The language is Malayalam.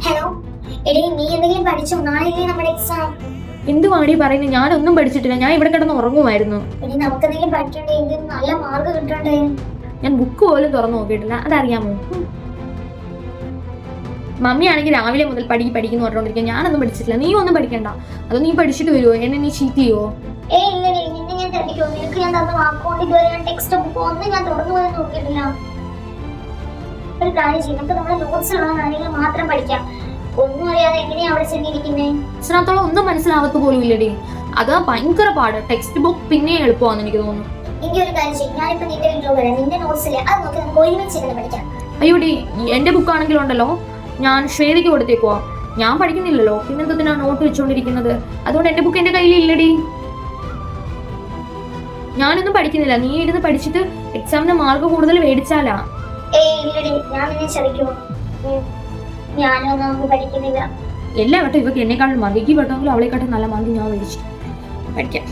ഹലോ എടീ, നീ എന്തെങ്കിലും പഠിച്ചോ? നാളെ നമ്മുടെ എക്സാം. എന്തുവാടി പറയുന്നത്? ഞാനൊന്നും പഠിച്ചിട്ടില്ല. ഞാൻ ഇവിടെ കിടന്ന് ഉറങ്ങുമായിരുന്നു. ഇനി നമുക്ക് എന്തെങ്കിലും പഠിക്കണ്ടേ? എന്തെങ്കിലും നല്ല മാർക്ക് കിട്ടണ്ടേ? ഞാൻ ബുക്ക് പോലും തുറന്നു നോക്കിയിട്ടില്ല. അതറിയാമോ? മമ്മി ആണെങ്കിൽ രാവിലെ മുതൽ പഠിക്കുന്നു പറഞ്ഞോണ്ടിരിക്കുക. ഞാനൊന്നും പഠിച്ചിട്ടില്ല. നീ ഒന്നും പഠിക്കണ്ട. അത് നീ പഠിച്ചിട്ട് വരുമോ? എന്നെ നീ ചീറ്റ് ചെയ്യുവോ? ഇല്ലടി, നിന്നെ ഞാൻ തട്ടിക്കോ? നിനക്ക് ഞാൻ തന്ന വാക്കുകൊണ്ട് ഇതുവരെ ഞാൻ ടെക്സ്റ്റ് ബുക്ക് ഒന്നും ഞാൻ തുറന്നു പോയി നോക്കിയിട്ടില്ല. ഒരു കാര്യം ചെയ്യും, നമുക്ക് നമ്മുടെ നോട്ട്സ് ഉള്ള കാര്യങ്ങൾ മാത്രം പഠിക്കാം. ഒന്നും അറിയാതെ എങ്ങനെയാ അവിടെ ചെന്നിരിക്കുന്നേ? ഇതിനകത്തോളം ഒന്നും മനസ്സിലാവത്ത് പോലും ഇല്ലടി. അത് ഭയങ്കര പാട്. ടെക്സ്റ്റ് ബുക്ക് പിന്നെ എളുപ്പമാണെന്ന് എനിക്ക് തോന്നുന്നു. എനിക്ക് ഒരു കാര്യം ചെയ്യും, ഞാനിപ്പോ നിന്റെ വീട്ടിൽ വരാം. നിന്റെ നോട്ട്സില്ലേ അത് നോക്കി നമുക്ക് ഒരുമിച്ച് പഠിക്കാം. അയ്യോടി, എന്റെ ബുക്കാണെങ്കിലും ഉണ്ടല്ലോ, ഞാൻ ശ്വേതയ്ക്ക് കൊടുത്തേക്കുവാ. ഞാൻ പഠിക്കുന്നില്ലല്ലോ, പിന്നെന്തിനാ നോട്ട് വെച്ചോണ്ടിരിക്കുന്നത്? അതുകൊണ്ട് എന്റെ ബുക്ക് എന്റെ കയ്യിൽ ഇല്ലടി. ഞാനൊന്നും പഠിക്കുന്നില്ല. നീ ഇരുന്ന് പഠിച്ചിട്ട് എക്സാമിന് മാർക്ക് കൂടുതൽ മേടിച്ചാലാ. ഇല്ലടി, ഞാൻ നിന്നെ ചതിക്കുമോ? ഞാനൊന്നും പഠിക്കുന്നില്ല. എല്ലാ വട്ടം ഇവക്ക് എന്നെക്കാളും മതിക്ക് പെട്ടെങ്കിലും അവളെക്കാട്ടും നല്ല മാർക്ക് ഞാൻ മേടിച്ചു പഠിക്കാം.